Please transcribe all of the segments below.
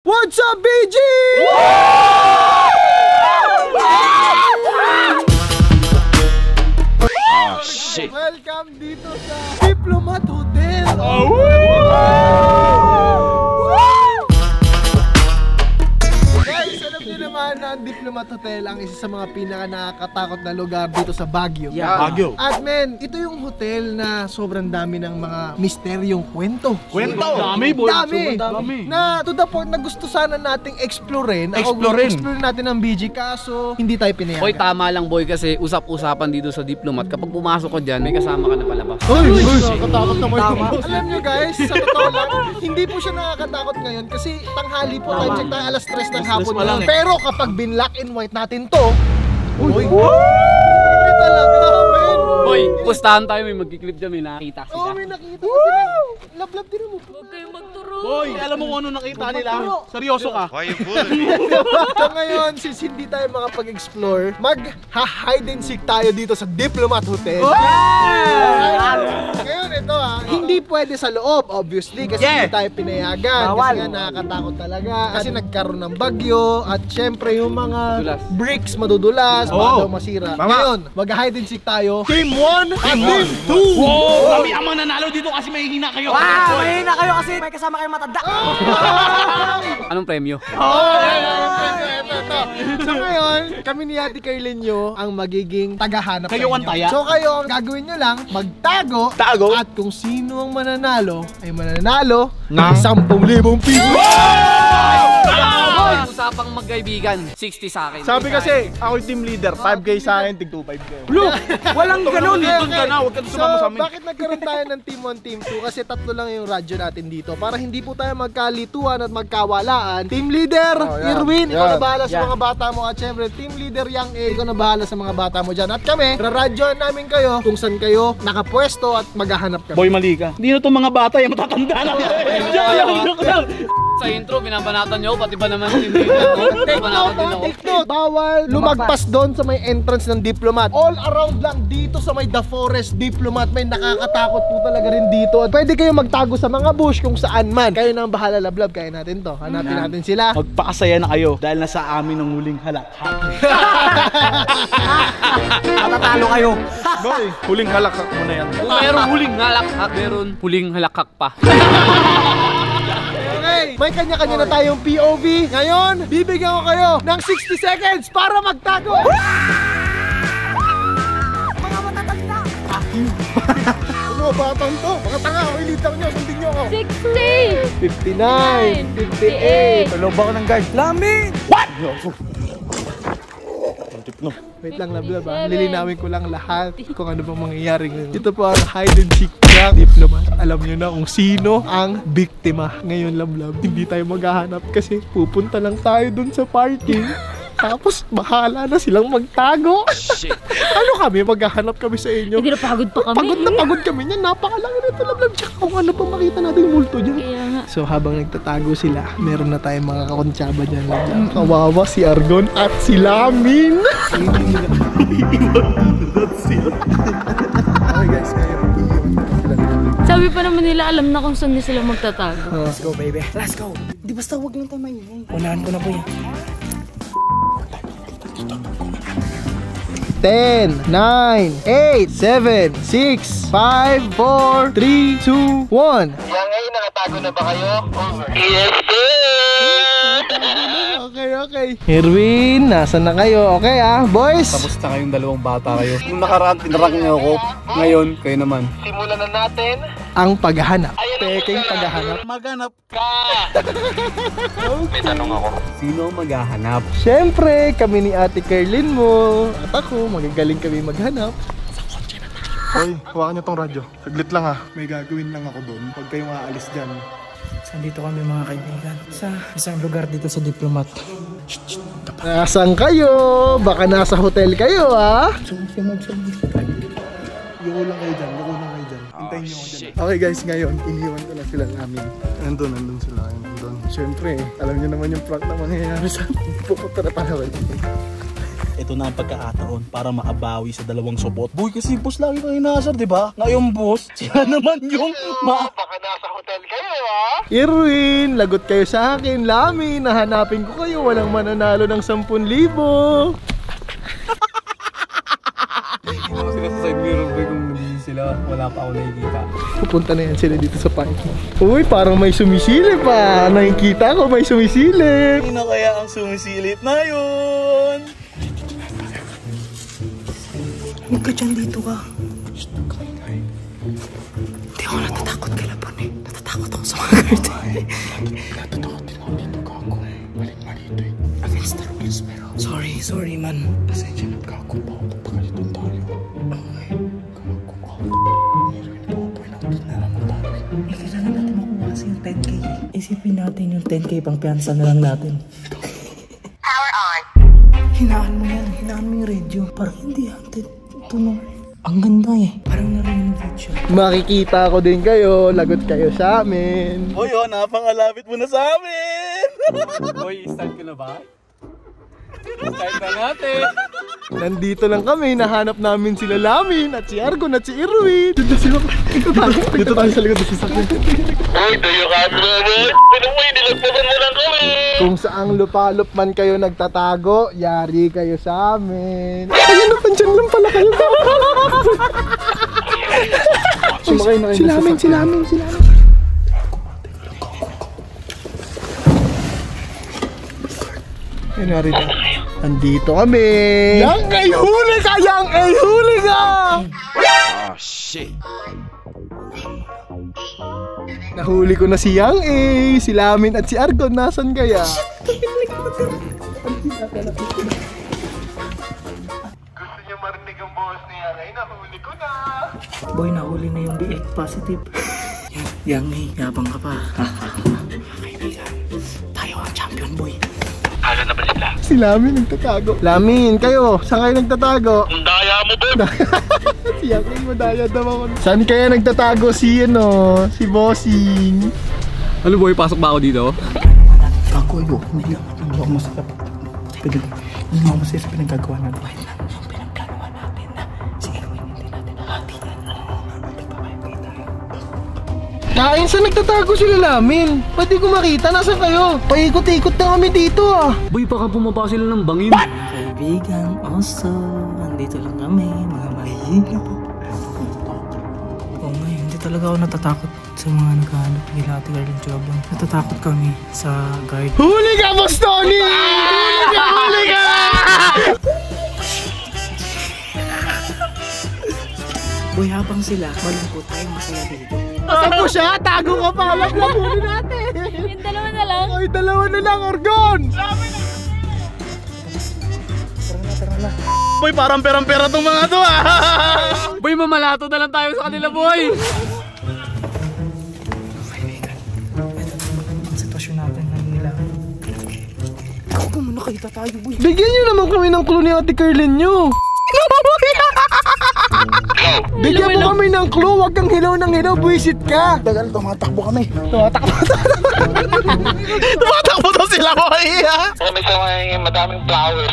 What's up, BG? Oh, shit. Welcome dito sa Diplomat Hotel. Guys, alam niyo naman na ang Diplomat Hotel ang isa sa mga pinaka nakakatakot na lugar dito sa Baguio. Baguio. At men, ito yung hotel na sobrang dami ng mga misteryong kwento. Dami, boy. Dami. Na to the point na gusto sana nating explorein. Explore natin ang BG kaso hindi tayo pinayagan. Boy, tama lang boy kasi usap-usapan dito sa Diplomat. Kapag pumasok ka dyan, may kasama ka na palabas. Nakakatakot na kayo. Alam nyo guys, sa totoo lang, hindi po siya nakakatakot ngayon kasi tanghali po tayo, check tayo alas 3 ng hapon lang. Pero kapag bin-black and white natin to, uy! Hindi talaga, men! Boy, pustahan tayo, may magkiklip dyan, may nakita sila. Oo, may nakita kasi lang. Love din mo. Huwag kayong magturo. Boy, alam mo kung ano nakita nila? Seryoso ka? Why you bullying? So ngayon, since hindi tayo makapag-explore, mag-hide and seek tayo dito sa Diplomat Hotel. Ngayon, ito hindi pwede sa loob, obviously, kasi hindi tayo pinayagan. Kasi nga nakakatakot talaga. Kasi nagkaroon ng bagyo, at syempre yung mga bricks madudulas, baka daw masira. Ngayon, mag-hide and seek tayo. Team 1 at Team 2! Wow! Kami ang mananalo dito kasi may hina kayo. Mahina kayo kasi may kasama kayong matanda. Anong premyo? So ngayon, kami ni Ate Carlinyo ang magiging tagahanap Kayo ang taya? So kayo, ang gagawin nyo lang, magtago. At kung sino ang mananalo, ay mananalo ng 10,000 piso. Usapang magkaibigan, 60 sa akin. Sabi kasi, ako yung team leader, 5K sa akin, tig 2,500. Look, walang ganun. Doon ka na, huwag ka sumama sa amin. Bakit nagkaroon tayo ng team 1, team 2? Kasi tatlo lang yung radyo natin dito. Para hindi po tayo magkalituan at magkawalaan. Team leader, Irwin, ikaw na bahala sa mga bata mo. At syempre, team leader Yang A, ikaw na bahala sa mga bata mo dyan. At kami, raradyoan namin kayo kung saan kayo nakapwesto at maghahanap kami. Boy, mali ka. Hindi na itong mga bata yung matatanda na. Joke lang. Sa intro, binabanatan nyo, pati ba naman hindi Take note, bawal lumagpas doon sa may entrance ng Diplomat. All around lang dito sa may The Forest Diplomat. May nakakatakot po talaga rin dito. At pwede kayo magtago sa mga bush kung saan man. Kayo na ang bahala, lablab. Kaya natin to. Hanapin natin sila. Magpakasaya na kayo dahil nasa amin ang huling halak. Matatalo kayo. Boy, huling halak mo na yan. Kung mayroong huling halakak, meron huling halakak pa. Okay, may kanya-kanya na tayong POV. Ngayon, bibigyan ko kayo ng 60 seconds para magtago. Mga matatanda. Ano ba batang to? Mga tanga, ilitaw nyo, sundin nyo ako. 59, 60. 58. Tulog ba ko ng guard? Lami. Wait lang, lablab ha. Lilinawin ko lang lahat kung ano bang mangyayari ngayon. Ito po ang hide and seek ng Diplomat. Alam nyo na kung sino ang biktima. Ngayon, lablab, hindi tayo maghahanap kasi pupunta lang tayo dun sa parking. Tapos, bahala na silang magtago. Ano kami? Maghahanap kami sa inyo. Hindi na pagod pa kami. Pagod na pagod kami niyan. Napakalaki nito, lablab. Tsaka kung ano pa makita natin yung multo dyan. Kaya nga. So habang nagtatago sila, meron na tayong mga kakontsaba dyan. Kawawa si Argon at si Lamin. Okay guys, ngayon. Sabi pa naman nila, alam na kung saan sila magtatago. Let's go baby. Let's go. Di basta huwag lang tayo maingay. Unahan ko na po yan. 10, 9, 8, 7, 6, 5, 4, 3, 2, 1. Yang ngayon, nakatago na ba kayo? Over. Yes, Okay. Erwin, nasan na kayo? Okay boys? Tapos na kayong dalawang bata kayo. Nung nakaraan, tinarang niyo ako. Ngayon, kayo naman. Simulan na natin ang paghahanap. Peking paghahanap. Maghanap. May tanong ako. Sino ang maghahanap? Siyempre, kami ni Ate Carlin mo at ako, magagaling kami maghanap. Hoy, hawakan niyo tong radyo. Saglit lang may gagawin lang ako doon. Huwag kayong aalis dyan. Nandito kami mga kaibigan sa isang lugar dito sa Diplomat. Nasaan kayo? Baka nasa hotel kayo Yuko lang kayo dyan. Hintayin niyo ako dyan. Okay guys, ngayon, iniwan ko na sila namin. Nandun sila. Siyempre, alam niyo naman yung prank na mangyayari sa atin. Pupunta na pala. Ito na ang pagkakataon para maabawi sa dalawang supot. Boy, kasi boss lagi kang inaasar, di ba? Ngayon boss, siya naman yung Baka nasa hotel kayo Irwin, lagot kayo sa akin. Lamin, nahanapin ko kayo. Walang mananalo ng 10,000. Hindi mo sila sa side mirror boy kung hindi sila, wala pa ako nakikita. Pupunta na yan sila dito sa parking. Uy, parang may sumisilip pa. Nakikita ko may sumisilip. Sino kaya ang sumisilip na yun? Huwag ka dyan, dito ka. Hindi ako natatakot kay Labon eh. Natatakot ako sa mga guard. Natatakot din ako dito, gago. Mali ito eh. Against the rules, pero... Sorry man. Pasensya na, gago. Pagkaliton tayo. Okay. Gago ka. Meron po, boy. Nakatid na naman tayo. Kailangan natin makuha kasi yung 10K. Isipin natin yung 10K pang piyansa na lang natin. Power on. Hinaan mo yan. Hinaan mo yung radio. Parang hindi haunted. Ito no. Ang ganda eh. Parang narinig siya. Makikita ko din kayo. Lagot kayo sa amin. Boy, oh, napangalapit mo na sa amin. Boy, start ko na ba? Start na natin. Nandito lang kami. Nahanap namin sila Lamin at si Argon at si Irwin. Dito tayo sa likod ng sasakyan. Uy, tayo ka na boy. Pero mo, nilagpasan mo lang kami. Kung saang lupalop man kayo nagtatago, yari kayo sa amin. Ayun, pandyan lang pala kayo. Sumakay na kayo Sila sa amin. Ayun, narito. Andito kami. Yang ay huli ka! Yang ay huli ka! Oh, shit. Nahuli ko na si Yang si Lamin at si Argon. Nasaan kaya? Boy, nahuli na yung BX positive. Yang eh, yabang ka pa. Kaibigan, tayo ang champion boy. Hala na ba sila? Si Lamin nagtatago. Lamin, kayo, saan kayo nagtatago? Ang daya mo boy. Si Yang madaya daw ako. Saan kaya nagtatago si si Bossing? Ano boy, pasok ba ako dito? Ako ayo, hindi ako masakap. Hindi ako masakap sa pinagagawa natin. Yung pinagplanoa natin na si Erwin hindi natin nakatigan. Kain, saan nagtatago sila Lamin? Pwede ko makita, nasaan kayo? Paikot-ikot na kami dito Boy, baka bumaba sila ng bangin. Kaibigan, also, andito lang kami, mga mahihirap. Oo nga, hindi talaga ako natatakot sa mga naghahanap nila Ate Garland Jobang. Natatakot kami sa guard. Huli ka, Boss Tony! Huli ka! Boy, habang sila, malungkot tayo masaya dito. Saan mo siya? Tago ka pa! Labunin natin! Yung dalawa na lang. Ay, dalawa na lang, Argon! Tara na. Boy, parang perang-pera tong mga to Boy, mamalato na lang tayo sa kanila boy. Kaibigan, ito ang sitwasyon natin ngayon nila. Ikaw kung nakita tayo, boy. Bigyan nyo naman kami ng clue ni Ate Carlin nyo! Bigyan mo kami ng clue! Huwag kang hilaw ng hilaw, buwisit ka! Tagal, tumatakbo kami. Tumatakbo to sila boy. Kami sa may madaming flowers.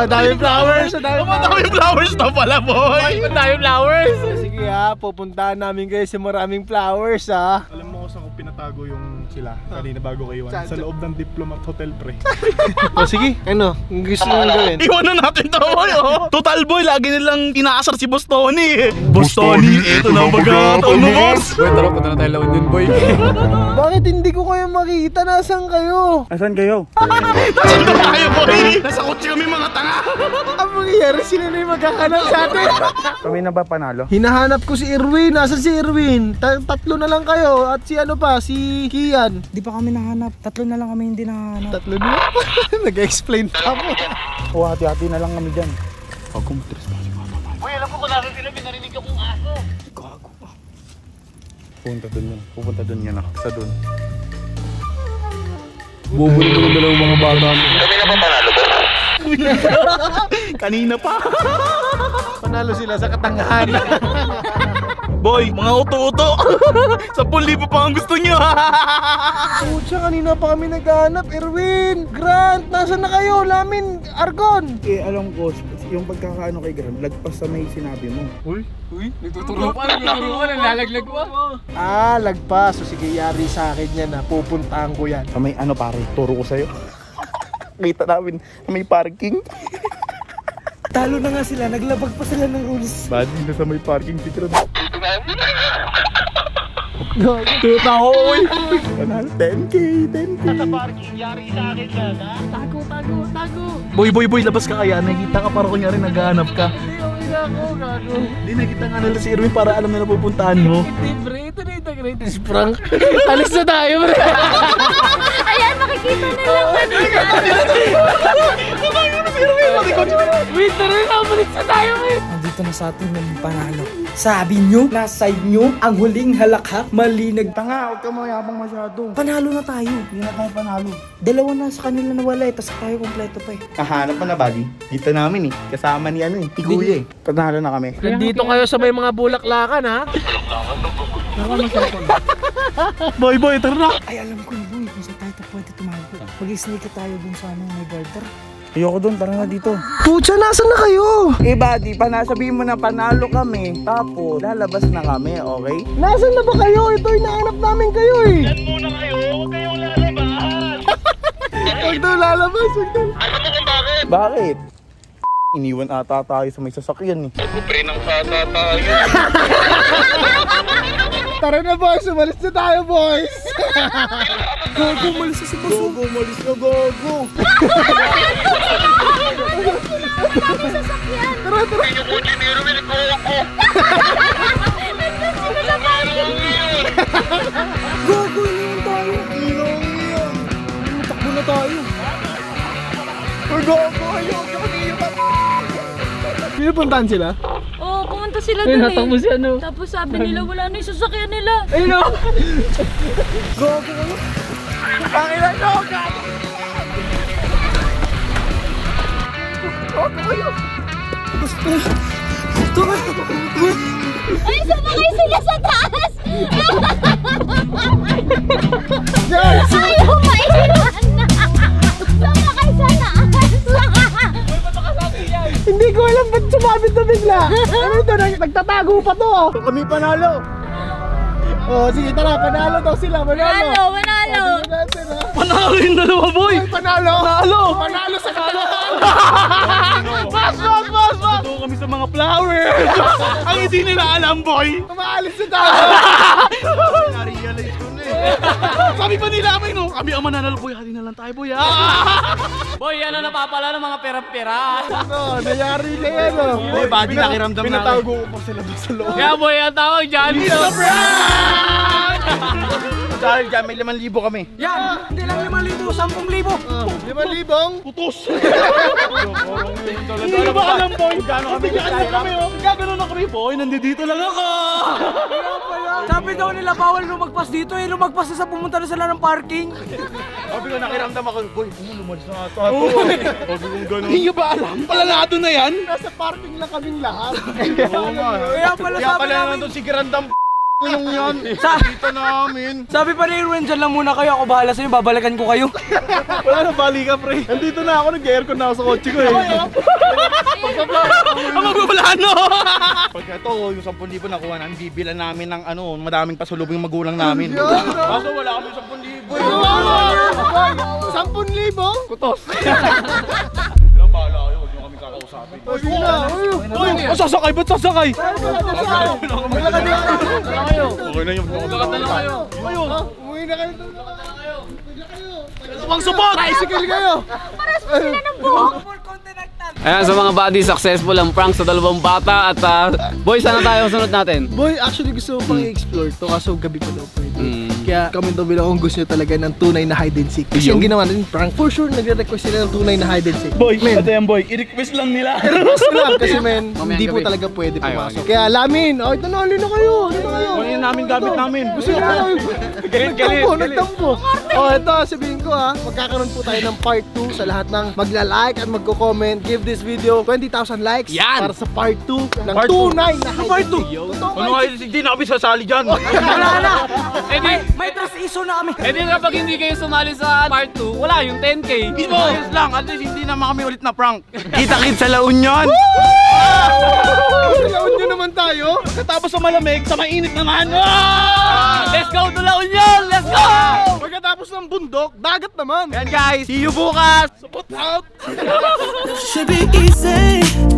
Daming flowers! Madaming flowers na pala boy. Madaming flowers. Sige pupuntahan namin kayo sa maraming flowers Alam mo kung saan ko pinatago yung sila kanina bago kayo iwan? Sa loob ng Diplomat Hotel, pre. O sige, ang gusto nyo gawin? Iwan na natin to boy Total boy, lagi nilang inaasar si Boss Tony. Boss Tony, ito na ang pagkakataon mo boss. Boy, tara, punta na tayo lawan yun boy. Bakit hindi ko kayo makita? Nasaan kayo? Asan kayo? Nasaan ba tayo boy? Nasa kotse kami mga tanga. Ang mangyayari, sila na yung maghahanap sa atin. Kami na ba panalo? Hinahanap ko si Irwin. Nasaan si Irwin? Tatlo na lang kayo. At si si Kian. Di pa kami nahanap. Tatlo na lang kami hindi nahanap. Tatlo na lang. Nag-explain pa mo. O, hati-hati na lang kami dyan. Huwag kong matres pa. Uy, alam ko kung natin sila, pinarinig akong aso. Pupunta dun yan sa dun. Bubuli ko ng dalawang mga bata. Kami na ba panalo boss? Kanina pa. Panalo sila sa katangahan. Boy, mga uto-uto. 10,000 pa ang gusto nyo. Pucha, kanina pa kami naghahanap. Irwin, Grant, nasaan na kayo? Lamin, Argon. Eh, alam ko, yung pagkakaano kay Gram, lagpas sa may sinabi mo. Nagtuturo pa, nalalaglag pa. Ah, lagpas. So sige, yari sa akin yan na pupuntahan ko yan. Sa may ano pare, turo ko sa'yo. Kita namin sa may parking. Talo na nga sila, naglabag pa sila ng rules. Badi na sa may parking si Gram. Tuta ko, uy. Panalo, 10k. Sa parking, yari sa akin yan, ha? Tago. Boy, labas ka kaya. Nakita ka para kunyari naghahanap ka. Hindi, nakita nga nila si Erwin para alam na pupuntahan mo. Hindi, pre. Ito na yung greatest prank. Alis na tayo, pre. Ayan, makikita nila. Wait, tara na. Alis na tayo, pre. Nandito na sa atin ng panalo. Sabi nyo, nasa inyo ang huling halakhak, malinag. Tanga, huwag ka mayabang masyado. Panalo na tayo. Hindi na tayo panalo. Dalawa na sa kanila nawala eh, tapos tayo kompleto pa eh. Kahanap pa na, buddy. Dito namin eh. Kasama ni ano eh. Ni Kuya eh. Panalo na kami. Nandito kayo sa may mga bulaklakan, ha? Boy, tara na. Ay, alam ko na boy, kung saan tayo pwede tumago. Mag-sneak tayo dun sa ano, may garter. Ayoko doon, tara na dito. Pucha, nasan na kayo? Eh, buddy, sabihin mo na panalo kami. Tapos, lalabas na kami, okay? Nasan na ba kayo? Ito, hinahanap namin kayo eh. Yan muna kayo, huwag kayong lalabas. Huwag daw lalabas, huwag daw. Alam mo kung bakit? Bakit? Iniwan ata tayo sa may sasakyan eh. Kupre ng sasa tayo. Tara na boys, umalis na tayo boys. Gogo, malis na si boss. Gogo, malis na gogo. Tara. Yung kutsi ni Erwin, ikaw ako. Gogo, iniwan tayo. Takbo na tayo. Gogo, ayoko mag-iwan. Pinupuntahan sila? Oo, pumunta sila dun eh. siya, no? Tapos sabi nila, wala na yung sasakyan nila. Ayun, no? Gogo kayo. Pangilan nyo, gago. Gogo kayo. Ay, sumakay sila sa taas! Ayaw maiwan na! Sumakay sa taas! Hindi ko alam ba't sumabit na bigla. Ano ito, nagtatago pa to. Kami panalo. Oh, sige, tara, panalo daw sila, Manalo! Panalo yung dalawa, boy. Panalo sa kalahan. Mas! Ito kami sa mga flowers. Ang hindi nila alam, boy. Umaalis na tayo. Na-realize ko na eh. Sabi pa nila, kami ang mananalo, boy. Hali na lang tayo, boy. Boy, yan ang napapala ng mga pera-pera. Ano, nayari na yan, oh. Boy, buddy, nakiramdam na. Pinatago ko pa sila doon sa loob. Kaya boy, ang tawag dyan. Dahil dyan, may 5,000 kami. Yan! Hindi lang 5,000, 10,000. 5,000? Putos. Hindi ba alam, boy? Bigyan na kami, oh. Gagano na kami, boy. Nandito lang ako. Sabi daw nila bawal lumagpas dito eh, lumagpas na sa pumunta na sila ng parking. Sabi ko, nakiramdam ako. Boy, lumalis na ata ako. Sabi kong gano'n. Hindi nyo ba alam? Palalado na yan. Nasa parking lang kaming lahat. Oo nga. Kaya pala sabi namin, nandun si Grandam yung yan. Dito namin. sabi pa ni Erwin, dyan lang muna kayo, ako bahala sa inyo, babalikan ko kayo. Wala na, bali ka, pre. Nandito na ako, nag-aircon na ako sa kotse ko eh. Ang magbabalano. Pagka ito, yung 10,000 nakuha namin, bibilan namin ng madaming pasulubong yung magulang namin. Kaso wala kami 10,000 eh. 10,000? Kutos. Wala bahala kayo, huwag nyo kami kakausapin. Sige na. Uy, sasakay, ba't sasakay? Okay na yun. Umuwi na kayo doon. Huwag support! Bicycle kayo. Paras pa sila ng buhok! Ayan, sa mga buddy, successful ang prank sa dalawang bata. At boy, sana tayo sunod natin? Boy, actually gusto ko pang i-explore to kaso gabi pa daw pwede. Kaya comment down below kung gusto nyo talaga ng tunay na hide and seek. Kasi yung ginawa natin prank, for sure nagre-request sila ng tunay na hide and seek. Boy, ito yan, boy. I-request lang nila. Gusto lang kasi men, Mamayang hindi po gabi. talaga pwede pumasok. okay. Kaya lamin, ito na, alin na kayo. Kunin namin gamit namin. Gusto nyo nagtampo. Ito, sabihin ko magkakaroon po tayo ng part 2 sa lahat ng magla-like at magko-comment. Give this video 20,000 likes Yan! para sa part 2 ng Part tunay na hide and seek. Ano nga, hindi na kami sasali dyan. Eh di, May trust issue na kami. Eh di kapag hindi kayo sumali sa part 2, wala yung 10K. Ayos lang, at least hindi naman kami ulit na prank. Kita-kit sa La Union! Kailangan nyo naman tayo. Pagkatapos sa malamig, sa mainit naman! Let's go to La Union! Let's go! Pagkatapos ng bundok, dagat naman. Yan guys, see you bukas! Support out! Should be easy.